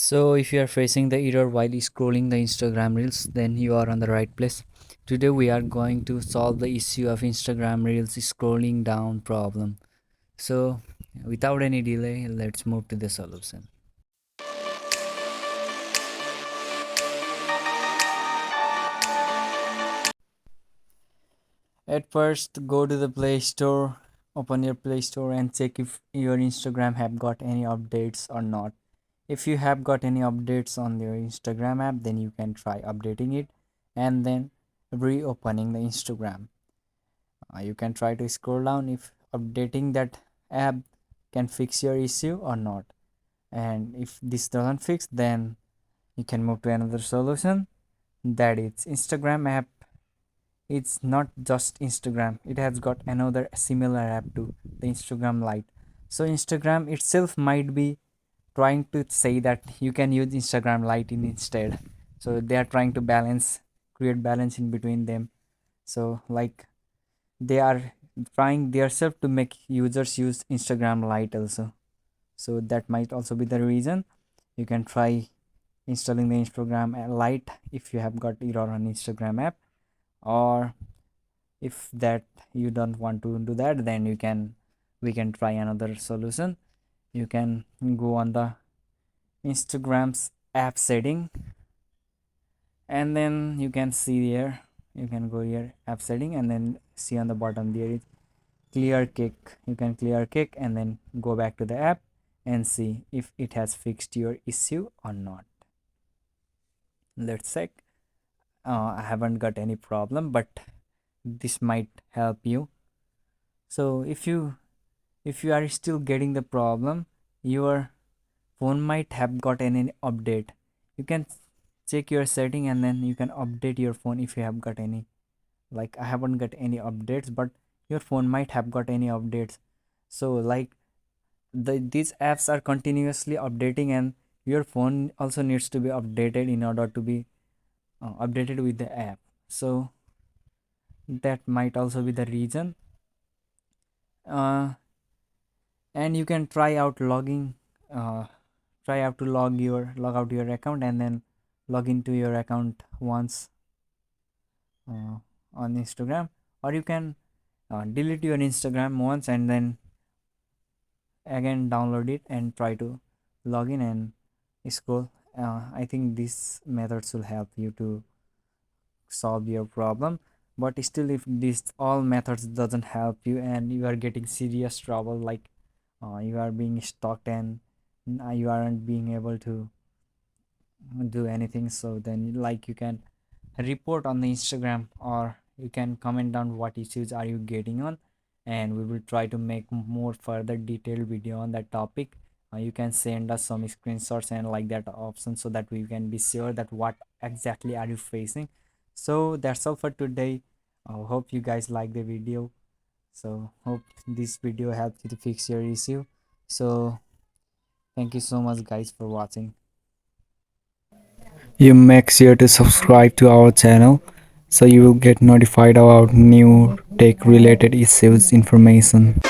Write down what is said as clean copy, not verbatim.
So, if you are facing the error while scrolling the Instagram Reels, then you are on the right place. Today, we are going to solve the issue of Instagram Reels scrolling down problem. So, without any delay, let's move to the solution. At first, go to the Play Store, open your Play Store, and check if your Instagram have got any updates or not. If you have got any updates on your Instagram app, then you can try updating it and then reopening the Instagram. You can try to scroll down if updating that app can fix your issue or not. And if this doesn't fix, then you can move to another solution, that is Instagram app. It's not just Instagram, it has got another similar app to the Instagram Lite. So Instagram itself might be trying to say that you can use Instagram Lite instead. So they are trying to create balance in between them. So like they are trying themselves to make users use Instagram Lite also. So that might also be the reason. You can try installing the Instagram Lite if you have got error on Instagram app, or if that you don't want to do that, then we can try another solution. You can go on the Instagram's app setting, and then you can see here, you can go here app setting, and then see on the bottom there is clear kick. You can clear kick and then go back to the app and see if it has fixed your issue or not. Let's check. I haven't got any problem, but this might help you. So if you are still getting the problem, your phone might have got any update. You can check your setting and then you can update your phone if you have got any. Like I haven't got any updates, but your phone might have got any updates. So like these apps are continuously updating, and your phone also needs to be updated in order to be updated with the app. So that might also be the reason. uh, and you can try out logging uh, try out to log out your account and then log into your account once uh, on Instagram, or you can delete your Instagram once and then again download it and try to log in and scroll. I think these methods will help you to solve your problem. But still, if these all methods doesn't help you and you are getting serious trouble, like you are being stalked and you aren't being able to do anything, so then like you can report on the Instagram, or you can comment down what issues are you getting on, and we will try to make more further detailed video on that topic. You can send us some screenshots and like that option so that we can be sure that what exactly are you facing. So that's all for today. Hope you guys like the video. So hope this video helped you to fix your issue. So thank you so much guys for watching. You make sure to subscribe to our channel so you will get notified about new tech related issues information.